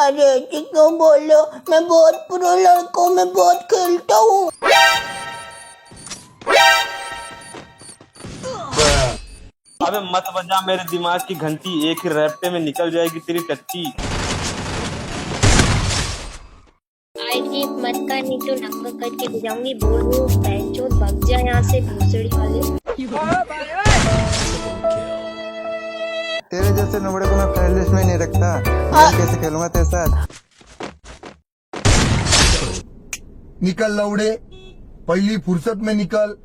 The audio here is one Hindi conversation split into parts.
अरे ऐसे क्यों बोल रहे हो? मैं बहुत प्रो लड़का हूँ, मैं बहुत खेलता हूँ। अबे मत बजा मेरे दिमाग की घंटी, एक ही रैप्टे में निकल जाएगी तेरी टट्टी। आएगी मत कर, नहीं तो नंगा करके भिजाऊंगी। बोल रही हूँ बहनचोद, भाग जा यहाँ से भोसड़ी वाले। तेरे जैसे नुबड़े को मैं फ्रेंड लिस्ट में नहीं रखता। गेम कैसे खेलूंगा तेरे साथ? निकल लौड़े, पहली फुर्सत में निकल।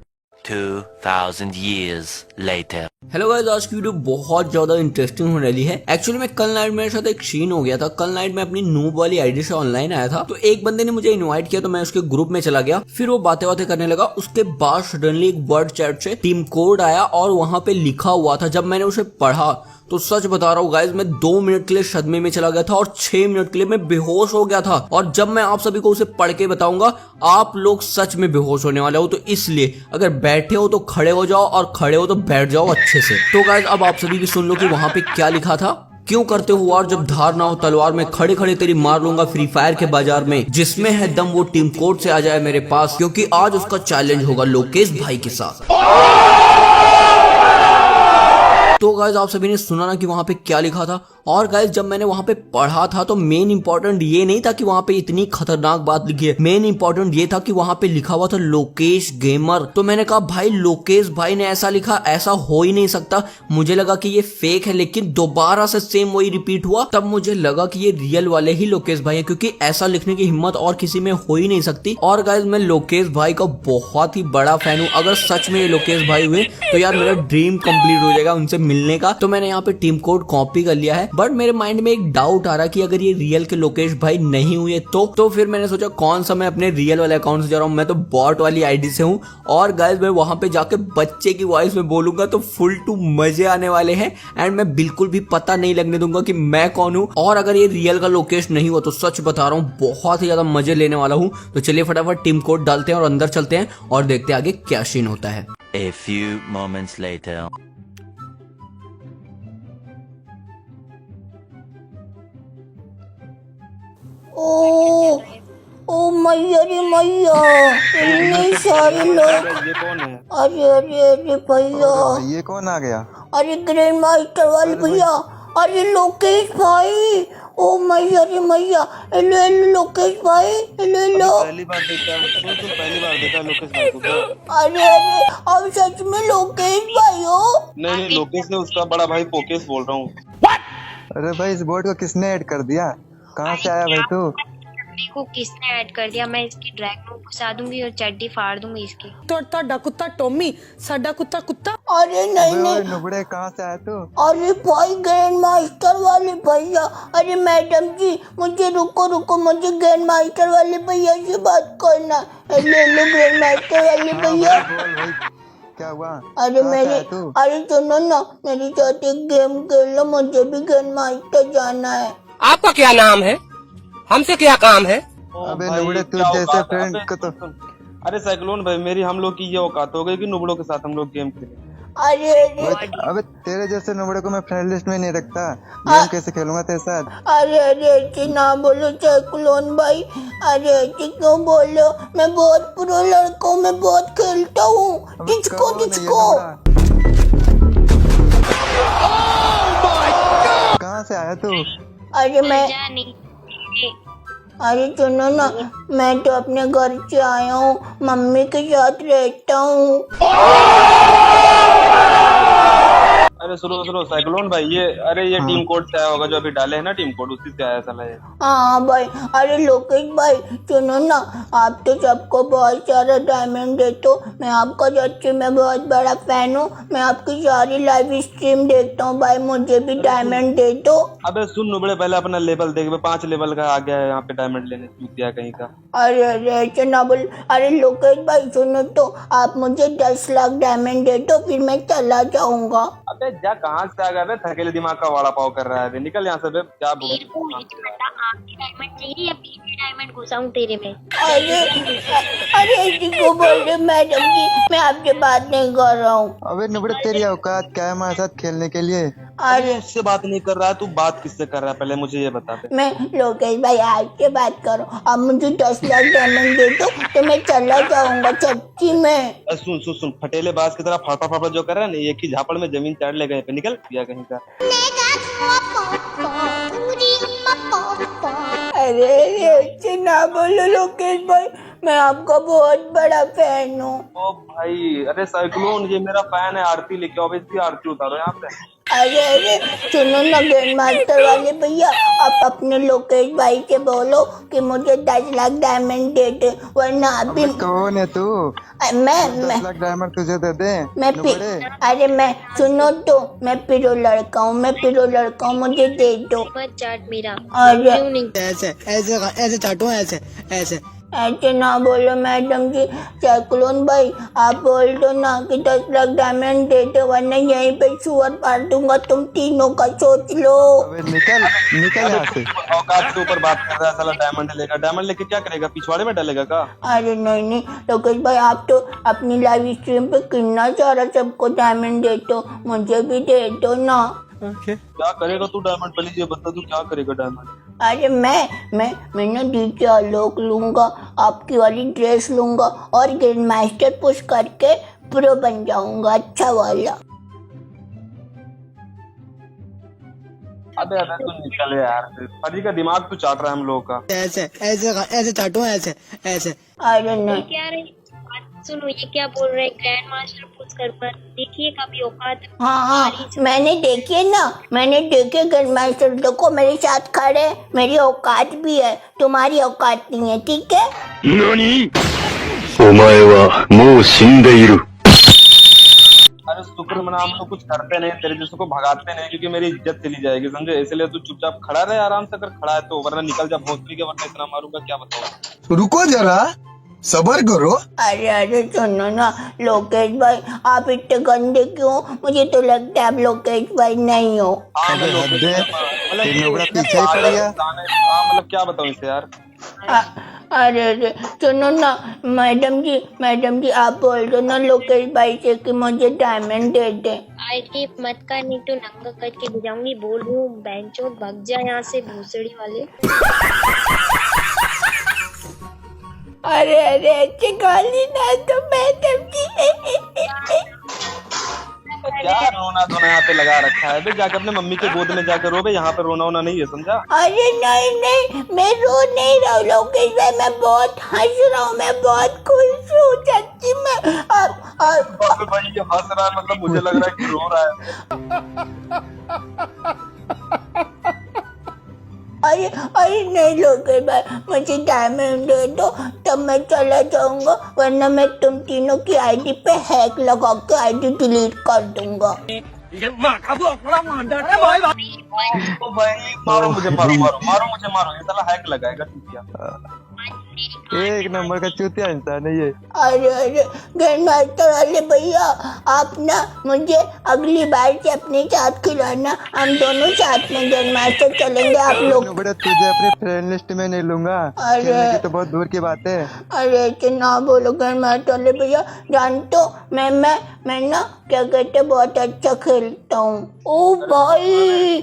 2000 years later. हेलो गाइस, आज की वीडियो बहुत ज्यादा इंटरेस्टिंग होने वाली है। एक्चुअली में कल नाइट मेरे साथ एक सीन हो गया था। कल नाइट में अपनी नूब वाली आईडी से ऑनलाइन आया था, तो एक बंदे ने मुझे इनवाइट किया, तो मैं उसके ग्रुप में चला गया। फिर वो बातें बातें करने लगा। उसके बाद सडनली एक वर्ड चैट से टीम कोड आया और वहां पे लिखा हुआ था। जब मैंने उसे पढ़ा तो सच बता रहा हूँ गाइस, मैं 2 मिनट के लिए सदमे में चला गया था और 6 मिनट के लिए मैं बेहोश हो गया था। और जब मैं आप सभी को उसे पढ़ के बताऊंगा, आप लोग सच में बेहोश होने वाले हो। तो इसलिए अगर बैठे हो तो खड़े हो जाओ और खड़े हो तो बैठ जाओ अच्छे से। तो गाइस अब आप सभी भी सुन लो कि वहां पे क्या लिखा था। क्यों करते हो वार जब धार ना हो तलवार में, खड़े खड़े तेरी मार लूंगा फ्री फायर के बाजार में। जिसमें है दम वो टीम कोड से आ जाए मेरे पास, क्योंकि आज उसका चैलेंज होगा लोकेश भाई के साथ। तो गाइज आप सभी ने सुना ना कि वहां पे क्या लिखा था। और गाइज जब मैंने वहां पे पढ़ा था तो मेन इंपॉर्टेंट ये नहीं था कि वहां पे इतनी खतरनाक बात लिखी है। मेन इंपॉर्टेंट ये था कि वहां पे लिखा हुआ था लोकेश गेमर। तो मैंने कहा भाई लोकेश भाई ने ऐसा लिखा, ऐसा हो ही नहीं सकता। मुझे लगा कि ये फेक है, लेकिन दोबारा से सेम वही रिपीट हुआ। तब मुझे लगा कि ये रियल वाले ही लोकेश भाई है, क्योंकि ऐसा लिखने की हिम्मत और किसी में हो ही नहीं सकती। और गाइज मैं लोकेश भाई का बहुत ही बड़ा फैन हूँ। अगर सच में ये लोकेश भाई हुए तो यार मेरा ड्रीम कंप्लीट हो जाएगा उनसे मिलने का। तो मैंने यहाँ पे टीम कोड कॉपी कर लिया है। बट मेरे माइंड में एक डाउट आ रहा कि अगर ये रियल के लोकेश भाई नहीं हुए तो फिर मैंने सोचा कौन सा मैं अपने रियल वाले अकाउंट से जा रहा हूँ। मैं तो बॉट वाली आईडी से हूँ। और गाइस मैं वहां पे जाके बच्चे की वॉइस में बोलूंगा तो फुल टू मजे आने वाले हैं। एंड मैं बिल्कुल भी पता नहीं लगने दूंगा कि मैं कौन हूँ। और अगर ये रियल का लोकेश नहीं हुआ तो सच बता रहा हूँ बहुत ही ज्यादा मजे लेने वाला हूँ। तो चलिए फटाफट टीम कोड डालते हैं और अंदर चलते हैं और देखते हैं आगे क्या सीन होता है। A few moments later. ओ मैया रे मैया, इतने सारे लोग। ये कौन है? अरे अरे अरे भैया, ये कौन आ गया? अरे ग्रैंड मास्टर वाले भैया, अरे लोकेश भाई। ओ मैया रे मैया, हेलो हेलो लोकेश भाई, हेलो हेलो। पहली बार देखा, तुम पहली बार देखा लोकेश भाई को क्या? अरे अरे, अब सच में लोकेश भाई हो? नहीं, लोकेश ने उसका बड़ा भाई पोकेश बोल रहा हूँ। अरे भाई इस बोर्ड को किसने ऐड कर दिया? कहाँ से आया भाई तू? मेरे को किसने ऐड कर दिया? मैं इसकी ड्रैग में घुसा दूंगी और चड्डी फाड़ दूंगी इसकी। ਤੁਹਾਡਾ ਕੁੱਤਾ ਟੋਮੀ, ਸਾਡਾ कुत्ता कुत्ता। अरे नहीं नहीं, नुबड़े कहाँ से आया तू? अरे भाई ग्रैंड मास्टर वाले भैया। अरे मैडम जी मुझे रुको रुको, मुझे ग्रैंड मास्टर वाले भैया से बात करना। हेलो हेलो ग्रैंड मास्टर वाले भैया। बोल भाई क्या हुआ? अरे कहाँ से मेरी, आया तू? अरे सुनो ना, मेरे साथ एक गेम खेल लो, मुझे भी ग्रैंड मास्टर जाना है। आपका क्या नाम है? हमसे क्या काम है? अबे भाई, नुबड़े तू क्या जैसे औकात? फ्रेंड अबे, को तो सुन। अरे साइक्लोन भाई, मेरी हम लोग की ये औकात हो गई कि नुबड़ों के साथ हम लोग गेम खेले। अरे अरे अबे तेरे जैसे नुबड़े को मैं फ्रेंड लिस्ट में नहीं रखता। गेम कैसे खेलूंगा तेरे साथ? अरे अरे ऐसे ना बोलो साइक्लोन भाई। अरे ऐसे क्यों बोल रहे हो? मैं बहुत प्रो लड़का हूँ, मैं बहुत खेलता हूँ। अबे किसको कौन है ये किसको? नुबड़ा? कहाँ से आया तू? अरे मैं, जा नहीं। अरे सुनो ना, मैं तो अपने घर से आया हूँ, मम्मी के साथ रहता हूँ। अरे सुनो साइक्लोन भाई, ये टीम कोड से आया होगा जो अभी डाले है ना टीम कोड, उसी से आया साला ये। हाँ भाई। अरे लोकेश भाई सुनो ना, आप तो सबको बहुत सारा डायमंड देते हो। मैं आपका सच्ची में बहुत बड़ा फैन हूँ। मैं आपकी सारी लाइव स्ट्रीम देखता हूँ भाई, मुझे भी डायमंड दे दो। अबे सुन नुबड़े, पहले अपना लेवल देख। 5 लेवल का आ गया है यहाँ पे डायमंड लेने, चूतिया कहीं का। अरे अरे ऐसे ना बोल। अरे लोकेश भाई सुनो तो, आप मुझे 10 लाख डायमंड दे दो, फिर मैं चला जाऊंगा। अबे जा, कहाँ से आ गया बे? थकेले दिमाग का वड़ा पाव कर रहा है बे। निकल यहाँ से बे, क्या बोल। मेरे को इतना आगे डायमंड चाहिए या पीछे डायमंड घुसाऊं तेरे में? अरे अरे ऐसे क्यों बोल रहे मैडम जी, मैं आपसे बात नहीं कर रहा हूँ। अबे नुबड़े तेरी औकात क्या है हमारे साथ खेलने के लिए? अरे उससे बात नहीं कर रहा है, तू बात किससे कर रहा है पहले मुझे ये बता दे। मैं लोकेश भाई आपसे बात करूं, अब मुझे 10 लाख डायमंड दे दो तो मैं चला जाऊंगा सच्ची में। सुन सुन सुन, फटेले बाज की तरह फाटा फाटा जो कर रहा है ना, एक ही झापड़ में जमीन चाट ले गए पे, निकल दिया कहीं का। अरे ऐसे ना बोलो लोकेश भाई, मैं आपका बहुत बड़ा फैन हूँ। ओ भाई, अरे साइक्लोन ये मेरा फैन है, आरती लेके आओ, इसकी आरती उतारो यहाँ पे। अरे सुनो ना ग्रैंड मास्टर वाले भैया, आप अपने लोकेश भाई से बोलो कि मुझे 10 लाख डायमंड दे दे, वरना अभी अबे कौन है तू? मैं 10 लाख डायमंड तुझे दे दे नुबड़े। अरे मैं सुनो तो, मैं पिरो लड़का हूँ, मुझे दे दो। मत चाट मेरा, अरे क्यों नहीं? ऐसे ऐसे ऐसे चाटो, ऐसे ऐसे। ऐसे ना बोलो मैडम जी। साइक्लोन भाई आप बोल दो ना कि 10 लाख डायमंड दे दो, वरना यहीं पे सुअर पार दूंगा तुम तीनों का, सोच लो। अबे निकल निकल यहाँ से। औकात के ऊपर बात कर रहा है साला, डायमंड लेगा, डायमंड लेके क्या करेगा, पिछवाड़े में डालेगा का? अरे नहीं लोकेश भाई, आप तो अपनी लाइव स्ट्रीम पे कितना सारा सबको डायमंड देते हो, मुझे भी दे दो ना। क्या करेगा तू डायमंड, पहले ये बता तू क्या करेगा डायमंड? अरे मैं ना डीजे आलोक लूंगा, आपकी वाली ड्रेस लूंगा और ग्रैंड मास्टर पुश करके प्रो बन जाऊंगा, अच्छा वाला। अबे अबे तू निकल यार, फर्जी का दिमाग तू चाट रहा है हम लोगों का। ऐसे ऐसे ऐसे चाटो, ऐसे ऐसे। अरे नहीं क्या रे, बात सुनो, ये क्या बोल रहे हैं? ग्रैंड मास्टर पूछ कर पर देखिए कभी औकात। हाँ मैंने देखे ग्रैंड मास्टर, देखो मेरे साथ खड़े, मेरी औकात भी है, तुम्हारी औकात नहीं है, ठीक है? अरे शुक्र मना, हम लोग कुछ करते नहीं, तेरे जैसे को भगाते नहीं, क्योंकि मेरी इज्जत चली जाएगी समझे, इसलिए तू चुपचाप खड़ा रहे आराम से, अगर खड़ा है तो, वरना निकल जा भोसड़ी के, वरना इतना मारूंगा क्या बताऊं। रुको जरा, सबर करो। अरे सुनो ना लोकेश भाई, आप इतने गंदे क्यों? मुझे तो लगता है आप लोकेश भाई नहीं हो। हाँ, मैं अबे लोग- हद है, मतलब तेरे ये लोगड़ा इतने पीछे ही पड़ पागल गया। इंसान है। हाँ, मतलब क्या बताऊं इसे यार। अरे सुनो ना मैडम जी आप बोल दो ना लोकेश भाई से कि मुझे डायमंड दे दे। आईटी मत कर, नहीं तो नंगा करके भिजाऊंगी, बोल रही हूँ बेंचो भग जा यहाँ से भूसड़ी वाले। अरे ऐसे गाली ना तो मैडम जी। क्या रोना धोना यहाँ पे लगा रखा है बे, जाके अपने मम्मी के गोद में जाकर रो बे, यहाँ पे रोना वोना नहीं है समझा। अरे नहीं मैं रो नहीं रहा हूँ लोकेश भाई, मैं बहुत हंस रहा हूँ, मैं बहुत खुश हूँ सच्ची में। अबे भाई ये हंस रहा है, मतलब मुझे लग रहा है कि रो रहा है। अरे नहीं लोकेश भाई, मुझे डायमंड दे दो तब मैं चला जाऊंगा, वरना मैं तुम तीनों की आईडी पे हैक लगा के आईडी डिलीट कर दूंगा। ओ भाई मारो मुझे, मारो, ये साला हैक लगाएगा चूतिया। एक नंबर का चूतिया इंसान है ये। अरे ग्रैंड मास्टर वाले भैया, आप ना मुझे अगली बार से अपने साथ खिलाना, हम दोनों साथ में ग्रैंड मास्टर चलेंगे आप लोग। नुबड़े तुझे अपने फ्रेंड लिस्ट में नहीं लूंगा, अरे। खेलने की तो बहुत दूर की बात है। अरे ऐसे ना बोलो ग्रैंड मास्टर वाले भैया, जानते हो मैं ना क्या कहते बहुत अच्छा खेलता हूँ। ओ भाई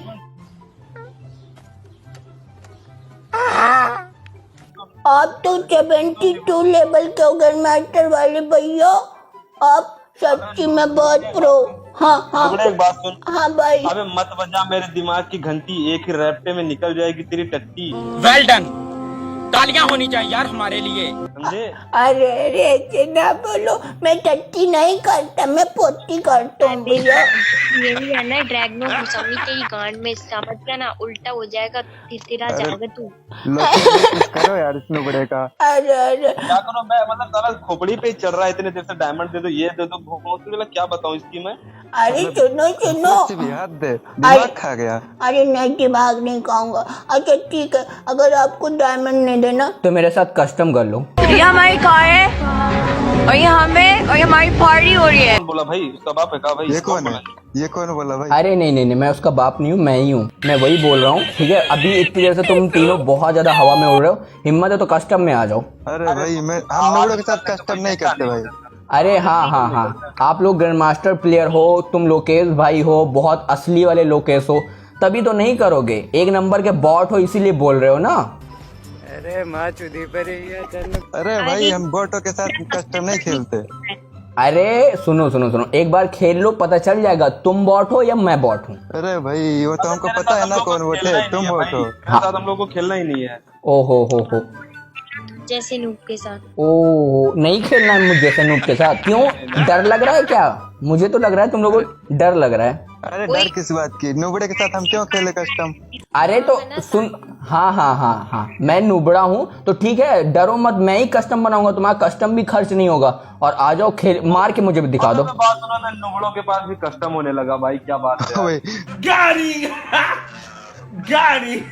आप तो 72 लेवल के हो ग्रैंड मास्टर वाले भैया, आप सच्ची में बहुत प्रो। हाँ टुकड़े एक बात सुन, हाँ भाई। अबे मत बजा मेरे दिमाग की घंटी, एक ही रैप्टे में निकल जाएगी तेरी टट्टी, वेल डन, तालियां होनी चाहिए यार हमारे लिए। समझे? अरे ऐसे ना बोलो, मैं टट्टी नहीं करता, मैं पोती करता हूँ भैया। यही है ना ड्रैगनो घुसाऊंगी तेरी गांड में, समझ गया ना, उल्टा हो जाएगा, तिरतिरा जाएगा तू। कुछ करो यार इस नुबड़े का। अरे क्या करो मैं, मतलब साला खोपड़ी पे ही चल रहा है इतने देर से, डायमंड दे दो, ये दे दो, भोसड़ी वाला क्या बताऊं इसकी मैं। अरे सुनो उससे भी हाथ दे, दिमाग खा गया। अरे नहीं दिमाग नहीं खाऊंगा। अच्छा ठीक है, अगर आपको डायमंड नहीं देना तो मेरे साथ कस्टम कर लो। ये हमारी कार है और ये हमें और ये हमारी पार्टी हो रही है। कौन बोला भाई, उसका बाप है का भाई? ये कौन है, ये कौन बोला भाई? अरे नहीं मैं उसका बाप नहीं हूँ, मैं ही हूँ, मैं वही बोल रहा हूँ, ठीक है? अभी इतनी देर से तुम तीनों बहुत ज्यादा हवा में उड़ रहे हो, हिम्मत है तो कस्टम में आ जाओ। अरे भाई हम नुबड़ों के साथ कस्टम नहीं करते भाई। अरे हाँ हाँ हाँ, आप लोग ग्रैंड मास्टर प्लेयर हो, तुम लोकेश भाई हो, बहुत असली वाले लोकेश हो, तभी तो नहीं करोगे। एक नंबर के बॉट हो इसीलिए बोल रहे हो ना। अरे माँ चुदी पर अरे भाई हम बोटो के साथ कस्टम नहीं खेलते। अरे सुनो सुनो सुनो, एक बार खेल लो, पता चल जाएगा तुम बॉट हो या मैं बॉट हूँ। अरे भाई वो तो हमको पता है ना कौन बोट है, तुम बोट हो। मेरे साथ हम लोग को खेलना ही नहीं है। ओहो हो, जैसे नूब के साथ। ओ नहीं खेलना है मुझे जैसे नूब के साथ। क्यों, डर लग रहा है क्या? मुझे तो लग रहा है तुम लोगों को डर लग रहा है। अरे डर किस बात की, नुबड़े के साथ हम क्यों खेले कस्टम। अरे तो सुन, हाँ हाँ हाँ हाँ, मैं नुबड़ा हूँ तो ठीक है, डरो मत, मैं ही कस्टम बनाऊंगा, तुम्हारा कस्टम भी खर्च नहीं होगा। और आ जाओ खेल, मार के मुझे भी दिखा दो। तो बात सुनो ना, नुबड़ों के पास भी कस्टम होने लगा भाई, क्या बात है। भाई गाड़ी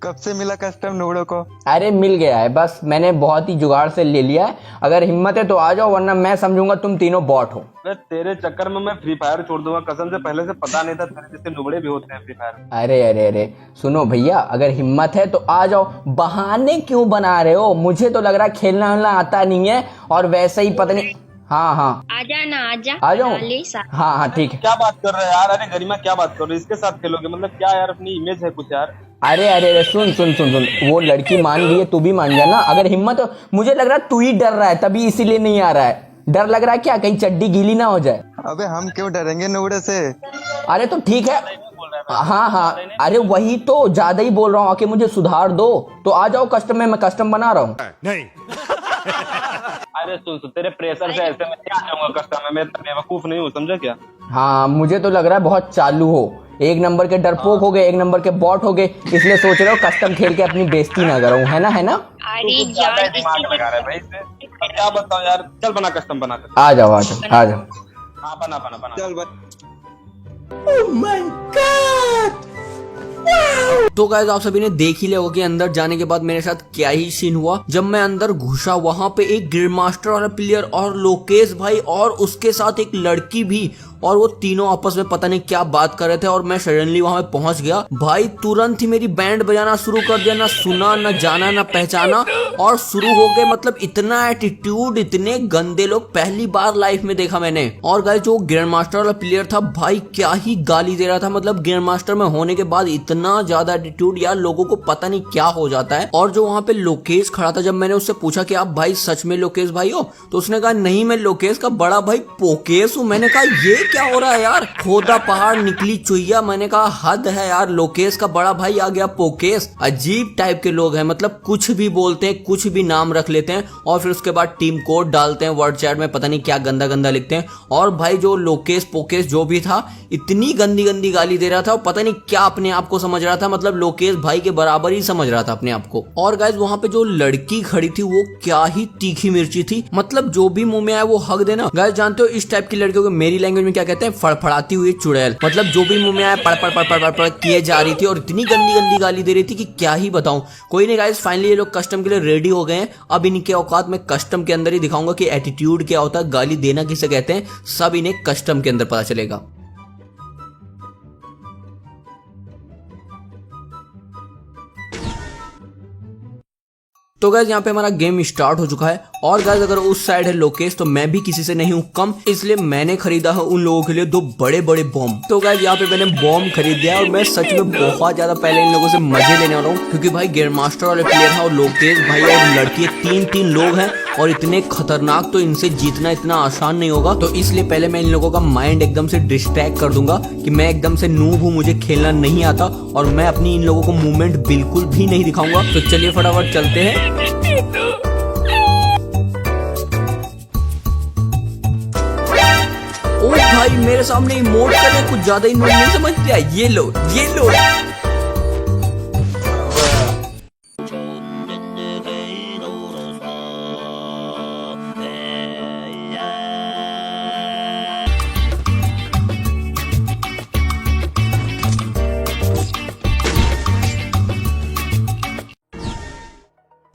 कब से मिला कस्टम नुबड़ों को। अरे मिल गया है, बस मैंने बहुत ही जुगाड़ से ले लिया है। अगर हिम्मत है तो आ जाओ, वरना मैं समझूंगा तुम तीनों बॉट हो। तेरे चक्कर में मैं फ्री फायर छोड़ दूंगा, कसम से। पहले से पता नहीं था तेरे जैसे नुबड़े भी होते हैं फ्री फायर। अरे अरे अरे सुनो भैया, अगर हिम्मत है तो आ जाओ। बहाने क्यों बना रहे हो? मुझे तो लग रहा है खेलना वेलना आता नहीं है, और वैसे ही पता नहीं। हाँ हाँ आजा ना, आजा आ जाओ। ले साथ। हाँ हाँ ठीक है। क्या बात कर रहे हो यार? अरे गरिमा क्या बात कर रहे हो? इसके साथ खेलोगे मतलब क्या यार? अपनी इमेज है कुछ यार। अरे अरे अरे सुन सुन सुन सुन, वो लड़की मान रही है, तू भी मान जाना अगर हिम्मत हो। मुझे लग रहा है तू ही डर रहा है, तभी इसीलिए नहीं आ रहा है। डर लग रहा है क्या, कहीं चड्डी गीली ना हो जाए? अबे हम क्यों डरेंगे नुबड़े से। अरे तो ठीक है, हाँ हाँ, अरे वही तो ज्यादा ही बोल रहा हूँ, आके मुझे सुधार दो। तो आ जाओ कस्टम में, मैं कस्टम बना रहा हूँ। अरे सुन, तेरे प्रेशर से ऐसे मैं क्या जाऊंगा कस्टम में? मैं इतना बेवकूफ नहीं हूँ, समझा क्या? हाँ मुझे तो लग रहा है बहुत चालू हो, एक नंबर के डरपोक हो गए, एक नंबर के बॉट हो गए, इसलिए सोच रहे हो कस्टम खेल के अपनी बेइज्जती ना करूं, है ना, है ना? अरे ज्यादा यार दिमाग लगा रहा है भाई इससे। अब क्या बताऊं यार, चल बना कस्टम, बना कर। आ जाओ आ जाओ आ जाओ। हाँ बना बना बना। चल भाई। तो गाइस आप सभी ने देख ही लिया होगा कि अंदर जाने के बाद मेरे साथ क्या ही सीन हुआ। जब मैं अंदर घुसा, वहां पे एक ग्रैंड मास्टर वाला प्लेयर और लोकेश भाई और उसके साथ एक लड़की भी, और वो तीनों आपस में पता नहीं क्या बात कर रहे थे। और मैं सडनली वहां पे पहुंच गया भाई, तुरंत ही मेरी बैंड बजाना शुरू कर दिया, ना सुना ना जाना ना पहचाना, और शुरू हो गए। मतलब इतना एटीट्यूड, इतने गंदे लोग पहली बार लाइफ में देखा मैंने। और गाइस जो ग्रैंड मास्टर वाला प्लेयर था भाई, क्या ही गाली दे रहा था। मतलब ग्रैंड मास्टर में होने के बाद इतना ज्यादा एटीट्यूड, यार लोगों को पता नहीं क्या हो जाता है। और जो वहां पे लोकेश खड़ा था, जब मैंने उससे पूछा कि आप भाई सच में लोकेश भाई हो, तो उसने कहा नहीं, मैं लोकेश का बड़ा भाई पोकेश हूँ। मैंने कहा ये क्या हो रहा है यार, खोदा पहाड़ निकली चुईया। मैंने कहा हद है यार, लोकेश का बड़ा भाई आ गया पोकेश। अजीब टाइप के लोग हैं, मतलब कुछ भी बोलते हैं, कुछ भी नाम रख लेते हैं, और फिर उसके बाद टीम कोड डालते हैं वर्ड चैट में, पता नहीं क्या गंदा गंदा लिखते हैं। और भाई जो लोकेश पोकेश जो भी था, इतनी गंदी गंदी गाली दे रहा था, और पता नहीं क्या अपने आप को समझ रहा था, मतलब लोकेश भाई के बराबर ही समझ रहा था अपने आप को। और गाइस वहां पे जो लड़की खड़ी थी वो क्या ही तीखी मिर्ची थी, मतलब जो भी मुंह में आया वो हक देना। गाइस जानते हो इस टाइप की लड़कियों को मेरी लैंग्वेज में क्या कहते हैं? फड़फड़ाती हुई चुड़ैल। मतलब जो भी मुंह में आया पड़ पड़ पड़ पड़ पड़ पड़ किए जा रही थी, और इतनी गंदी गंदी गाली दे रही थी कि क्या ही बताऊं। कोई नहीं गाइस, फाइनली ये लोग कस्टम के लिए रेडी हो गए हैं। अब इनके औकात में कस्टम के अंदर ही दिखाऊंगा कि एटीट्यूड क्या होता है, गाली देना किसे कहते हैं, सब इन्हें कस्टम के अंदर पता चलेगा। तो गाइज यहाँ पे हमारा गेम स्टार्ट हो चुका है। और गाइज अगर उस साइड है लोकेश, तो मैं भी किसी से नहीं हूँ कम, इसलिए मैंने खरीदा है उन लोगों के लिए 2 बड़े बड़े बॉम्ब। तो गाइज यहाँ पे मैंने बॉम्ब खरीद दिया है, और मैं सच में बहुत ज्यादा पहले इन लोगों से मजे लेने वाला हूँ, क्योंकि भाई ग्रैंड मास्टर वाले प्लेयर है और लोकेश भाई और लड़की 3 लोग हैं, और इतने खतरनाक, तो इनसे जीतना इतना आसान नहीं होगा। तो इसलिए पहले मैं इन लोगों का माइंड एकदम से डिस्ट्रैक्ट कर दूंगा कि मैं एकदम से नूब हूँ, मुझे खेलना नहीं आता, और मैं अपनी इन लोगों को मूवमेंट बिल्कुल भी नहीं दिखाऊंगा। तो चलिए फटाफट चलते हैं। ओ भाई मेरे सामने इमोट कर रहे, कुछ ज्यादा इमोट नहीं समझ लिया। ये लो ये लो।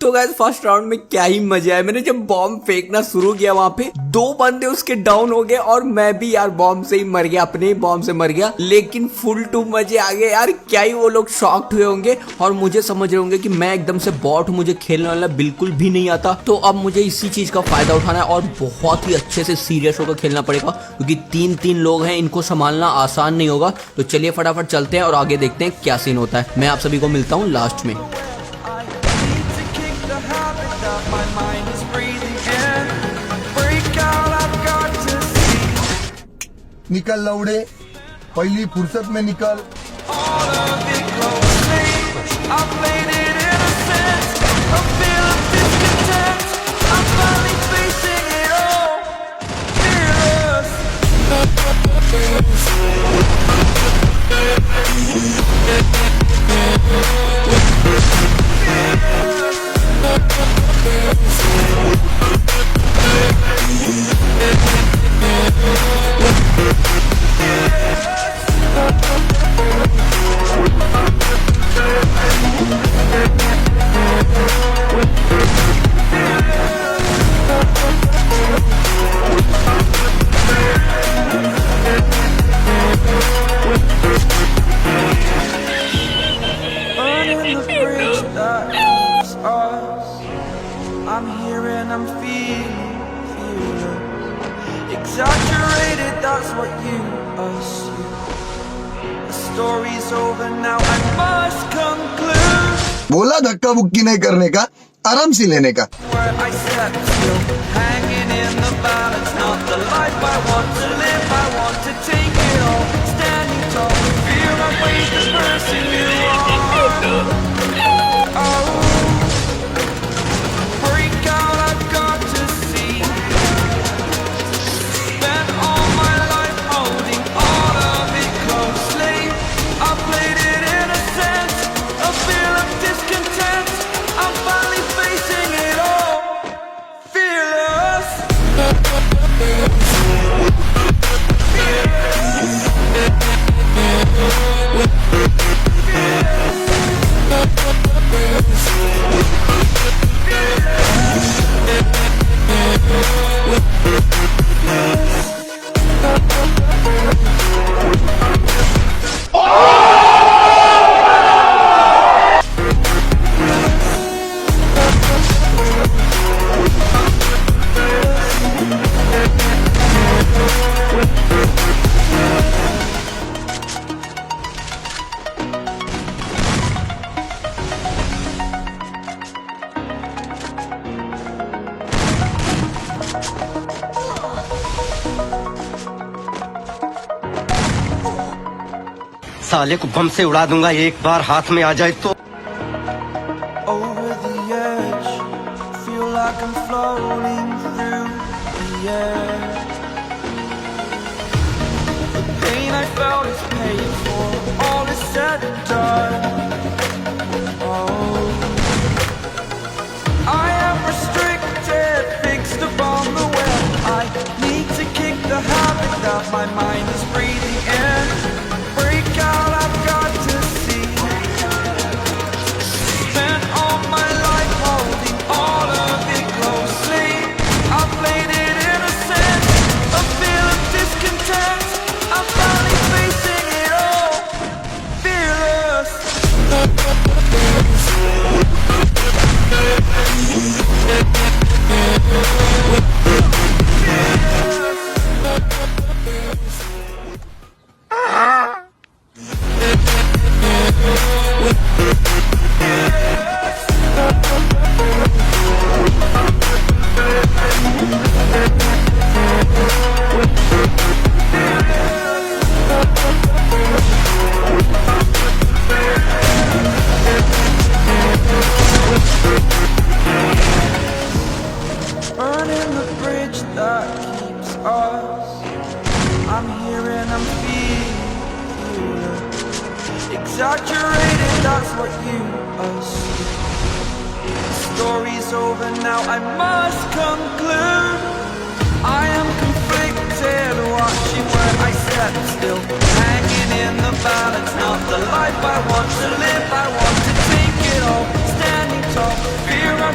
तो गाइस फर्स्ट राउंड में क्या ही मजा आया। मैंने जब बॉम्ब फेंकना शुरू किया वहां पे 2 बंदे उसके डाउन हो गए और मैं भी यार बॉम्ब से ही मर गया, अपने ही बॉम्ब से मर गया। लेकिन फुल टू मजे आ गए यार। क्या ही वो लोग शॉक्ड हुए होंगे और मुझे समझ रहे होंगे कि मैं एकदम से बॉट हूँ, मुझे खेलने वाला बिल्कुल भी नहीं आता। तो अब मुझे इसी चीज का फायदा उठाना है और बहुत ही अच्छे से सीरियस होकर खेलना पड़ेगा, क्योंकि 3 लोग हैं, इनको संभालना आसान नहीं होगा। तो चलिए फटाफट चलते हैं और आगे देखते हैं क्या सीन होता है। मैं आप सभी को मिलता हूँ लास्ट में। निकल लौड़े, पहली फुर्सत में निकल। I'm here and I'm feeling exaggerated, that's what you assume. The story's over now, I must conclude. बोला धक्का बुक्की नहीं करने का, आराम से लेने का। Where I sat still, hanging in the balance, not the life I want to live, I want to take it all, standing tall, fear I waste the person you are. Oh. साले को बम से उड़ा दूंगा एक बार हाथ में आ जाए तो। Over the edge, feel like I'm floating through the air. The pain I felt is paid for, all is said and done. Oh, I am restricted, fixed upon the web. I need to kick the habit that my mind is breathing in. Break out, I've got to see. Spent all my life holding all of it closely. I played it innocent, a feel of discontent. I'm finally facing it all, fearless. Burning the bridge that keeps us. I'm here and I'm feeling exaggerated, that's what you assume. The story's over now, I must conclude. I am conflicted, watching where I step still, hanging in the balance, not the life I want to live. I want to take it all, standing tall, fear I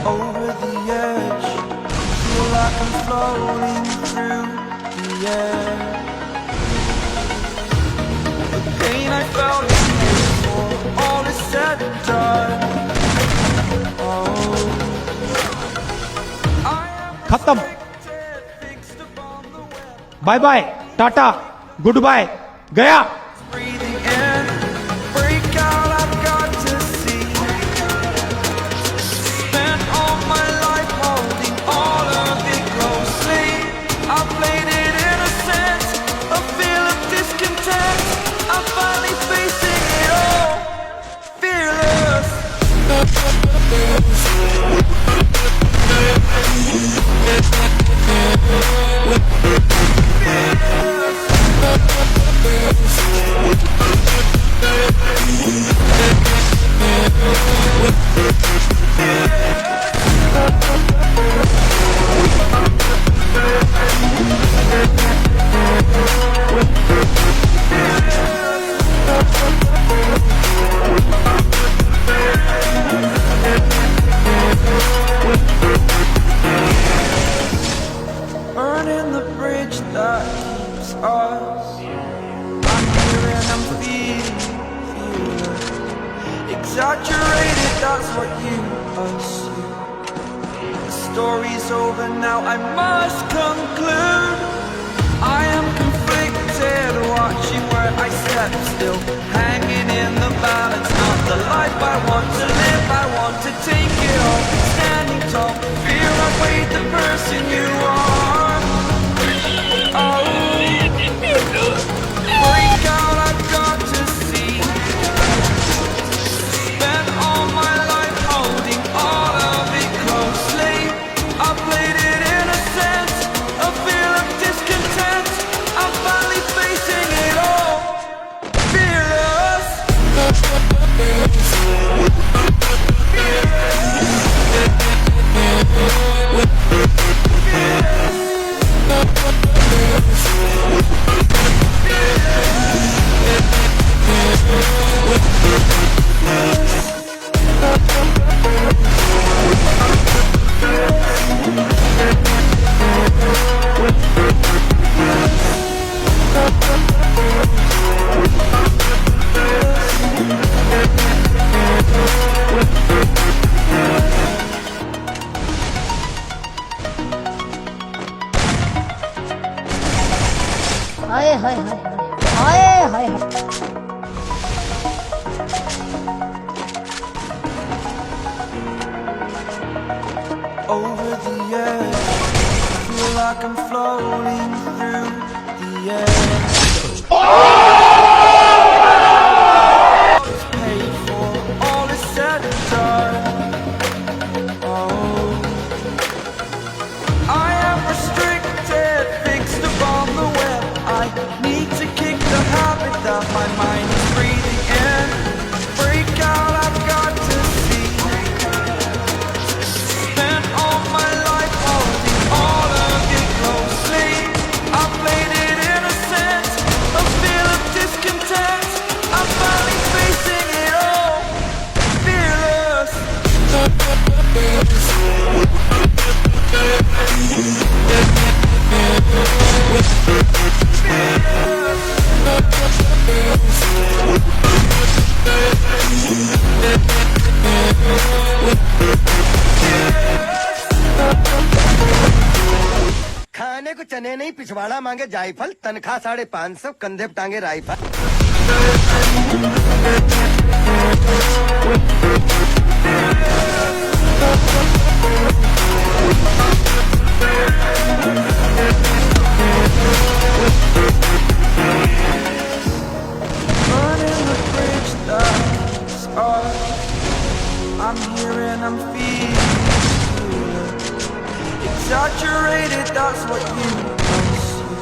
over the edge. Feel like I'm floating through the air. The pain I felt is paid for, all is said and done. Oh, I am खत्म fixed upon the web. Bye bye tata good bye गया Breathing in, break out, I've got to see. Spent all my life holding all of it closely. I played it innocent, a feel of discontent. I'm finally facing it all, fearless. Burning the bridge that keeps us. I'm here and I'm feeling exaggerated, that's what you assume. The story's over now, I must conclude. I am conflicted, watching where I step still, hanging in the balance. Not the life I want to live, I want to take it all. Standing tall, fear I weighed the person you are. Oh, break out, I've got to see. Spent all my life holding all of it closely. I played it innocent, a feel of discontent. I'm finally facing it all, fearless. Hi hi hi hi hi hi Over the edge, feel like I'm floating through the air. All is paid for, all is said and done. Oh, I am restricted, fixed upon the web. I need to kick the habit that my mind is breathing in. Break out, I've got to see. Spent all my life holding all of it closely. I played it innocent, a feel of discontent. I'm finally facing it all, fearless. खाने को चने नहीं पिछवाड़ा मांगे जायफल, तनख्वाह 550, कंधे पे टांगे rifle. Burning the bridge that keeps us. I'm here and I'm feeling exaggerated, that's what you assume.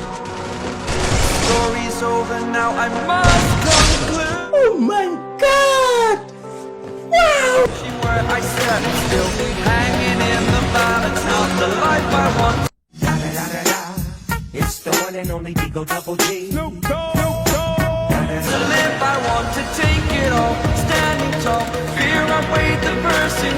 Story's over now, I must conclude. Oh my God! Wow! Where I step still, hanging in the balance, not the life I want. It's the one and only Digo Double G. To live, I want to take it all, standing tall. Fear I weighed the person.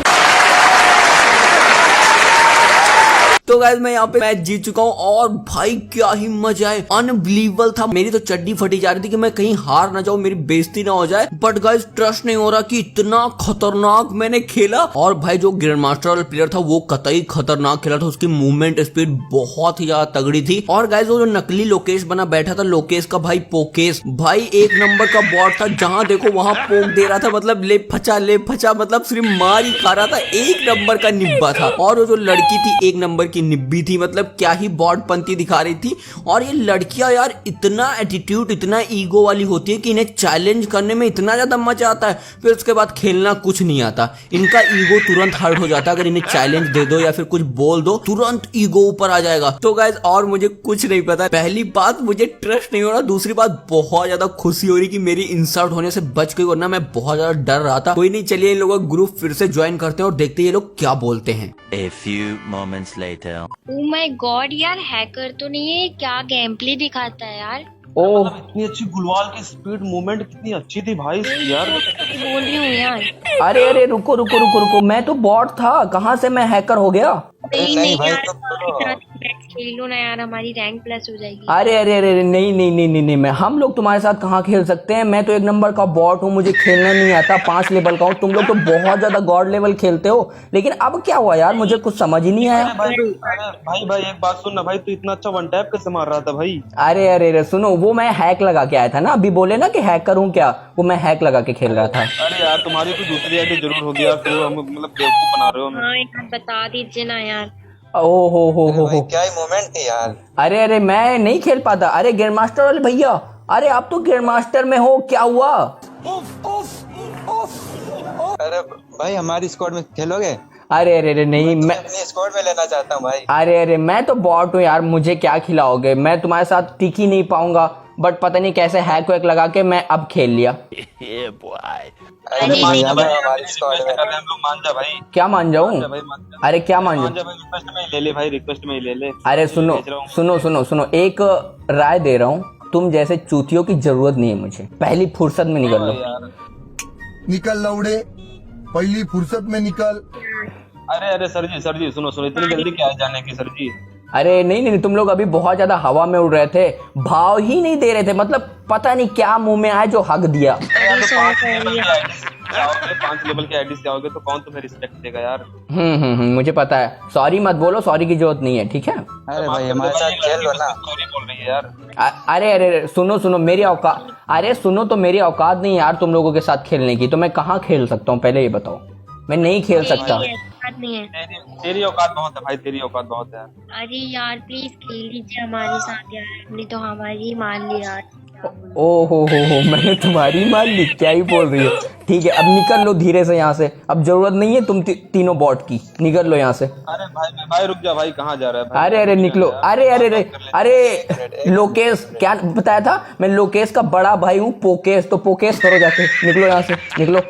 तो गाइज मैं यहाँ पे मैच जीत चुका हूँ और भाई क्या ही मजा है, अनबिलीवेबल था। मेरी तो चड्डी फटी जा रही थी कि मैं कहीं हार ना जाऊं, मेरी बेइज्जती ना हो जाए। बट गाइज ट्रस्ट नहीं हो रहा कि इतना खतरनाक मैंने खेला। और भाई जो ग्रैंड मास्टर वाला प्लेयर था वो कतई खतरनाक खेला था, उसकी मूवमेंट स्पीड बहुत ही ज्यादा तगड़ी थी। और गाइज वो जो नकली लोकेश बना बैठा था, लोकेश का भाई पोकेश, भाई एक नंबर का बॉट था, जहां देखो वहां पोक दे रहा था, मतलब ले फचा, मतलब सिर्फ मार ही खा रहा था, एक नंबर का निब्बा था। और वो जो लड़की थी एक नंबर की निब्बी थी, मतलब क्या ही बॉट पंती दिखा रही थी। और ये लड़कियां यार इतना एटीट्यूड, इतना ईगो वाली होती है कि इन्हें चैलेंज करने में इतना ज्यादा मजा आता है, फिर उसके बाद खेलना कुछ नहीं आता। इनका ईगो तुरंत हर्ट हो जाता है, अगर इन्हें चैलेंज दे दो या फिर कुछ बोल दो तुरंत ईगो ऊपर आ जाएगा। तो गाइज और मुझे कुछ नहीं पता, पहली बात मुझे ट्रस्ट नहीं हो रहा, दूसरी बात बहुत ज्यादा खुशी हो रही कि मेरी इंसल्ट होने से बच गई, वरना मैं बहुत ज्यादा डर रहा था। कोई नहीं, चलिए इन लोगों का ग्रुप फिर से ज्वाइन करते हैं और देखते हैं ये लोग क्या बोलते हैं। A few moments later. Oh my God यार, हैकर तो नहीं है, क्या गेम प्ले दिखाता है यार। ओह इतनी अच्छी गुलवाल की स्पीड मूवमेंट कितनी अच्छी थी भाई यार। बोल रही हूँ यार। अरे रुको, मैं तो बॉट था, कहाँ से मैं हैकर हो गया? नहीं भाई, यार, तो खेलो ना यार, हमारी रैंक प्लस हो जाएगी। अरे नहीं, मैं हम लोग तुम्हारे साथ कहाँ खेल सकते हैं? मैं तो एक नंबर का बॉट हूँ, मुझे खेलना नहीं आता, 5 लेवल का हूँ। तुम लोग तो बहुत ज्यादा गॉड लेवल खेलते हो। लेकिन अब क्या हुआ यार, मुझे कुछ समझ ही नहीं आया। भाई एक बात सुन ना भाई, तू इतना अच्छा वन टैप कैसे मार रहा था भाई? अरे सुनो, वो मैं हैक लगा के आया था ना, अभी बोले ना कि हैकर हूँ क्या, वो मैं हैक लगा के खेल रहा था। अरे यार तुम्हारी तो दूसरी आईडी जरूर होगी यार, फिर हम मतलब बेवकूफ बना रहे हो हमें। हाँ यार, बता दीजिए ना यार। ओ हो क्या ही मोमेंट थी यार। अरे मैं नहीं खेल पाता। अरे ग्रैंड मास्टर वाले भैया, अरे आप तो ग्रैंड मास्टर में हो, क्या हुआ? अरे भाई हमारी स्क्वाड में खेलोगे? अरे नहीं, मैं अपनी स्क्वाड में लेना चाहता हूँ भाई। अरे मैं तो बॉट हूँ यार, मुझे क्या खिलाओगे? मैं तुम्हारे साथ टिक ही नहीं पाऊंगा, बट पता नहीं कैसे हैक वैक लगा के मैं अब खेल लिया। Yeah, boy. अरे भाई हमारी स्क्वाड में हम लोग मान जा भाई। क्या मान जाऊं? भाई मान जा। अरे क्या मान मान जाऊं? जा भाई, रिक्वेस्ट में ही ले ले भाई, रिक्वेस्ट में ही ले ले। अरे भेज रहा हूँ। सुनो, एक राय दे रहा हूँ, तुम जैसे चूतियों की जरूरत नहीं है मुझे, पहली फुर्सत में निकल लो। यार निकल लौड़े, पहली फुर्सत में निकल। अरे सर जी सुनो, इतनी जल्दी क्या है जाने की सर जी? अरे नहीं, तुम लोग अभी बहुत ज्यादा हवा में उड़ रहे थे, भाव ही नहीं दे रहे थे, मतलब पता नहीं क्या मुंह में आए जो हक दिया। 5 लेवल के आईडी से आओगे तो कौन तुम्हें रिस्पेक्ट देगा यार? मुझे पता है, सॉरी मत बोलो, सॉरी की जरूरत नहीं है, ठीक है? अरे भाई हमारे साथ खेल लो ना। सॉरी बोल रही है यार। अरे सुनो, मेरी औकात, अरे सुनो तो मेरी औकात नहीं यार तुम लोगों के साथ खेलने की, तो मैं कहाँ खेल सकता हूँ पहले ये बताओ? मैं नहीं खेल सकता। नहीं है। तेरी औकात बहुत है भाई, तेरी औकात बहुत है। अरे यार प्लीज खेल लीजिए हमारे साथ यार, नहीं तो हमारी मान ली यार। ओ हो मैंने तुम्हारी मान ली, क्या ही बोल रही हो? ठीक है, अब निकल लो धीरे से यहाँ से, अब जरूरत नहीं है तुम तीनों बॉट की, निकल लो यहाँ से। अरे भाई रुक जा भाई, कहाँ जा रहा है भाई? अरे निकलो। अरे लोकेश, क्या बताया था? मैं लोकेश का बड़ा भाई हूँ, पोकेश, तो पोकेश करो जाके, निकलो यहाँ से, निकलो।